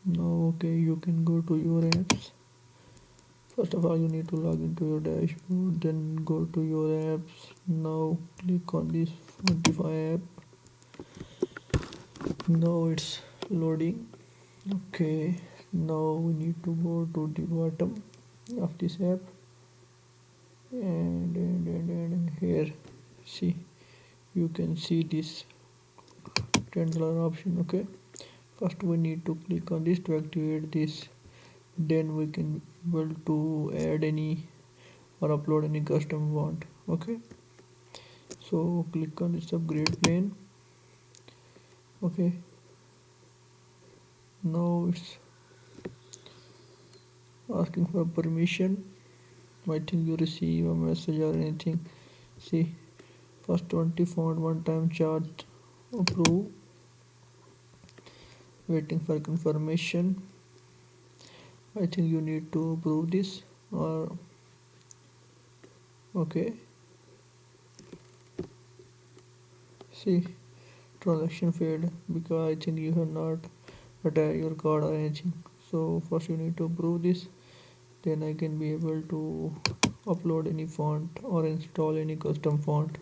Now okay, you can go to your apps. First of all, you need to log into your dashboard, then go to your apps. Now click on this fontify app. Now it's loading. Okay, now we need to go to the bottom of this app, and here, see, you can see this $10 option. Okay, first we need to click on this to activate this, then we can be able to add any or upload any custom font. Okay, so click on this upgrade plane. Okay, now it's asking for permission. I think you receive a message or anything. See, first 20 font one time charged, approve, waiting for confirmation. I think you need to approve this, or okay, see, transaction failed because I think you have not attached your card or anything. So first you need to approve this, then I can be able to upload any font or install any custom font.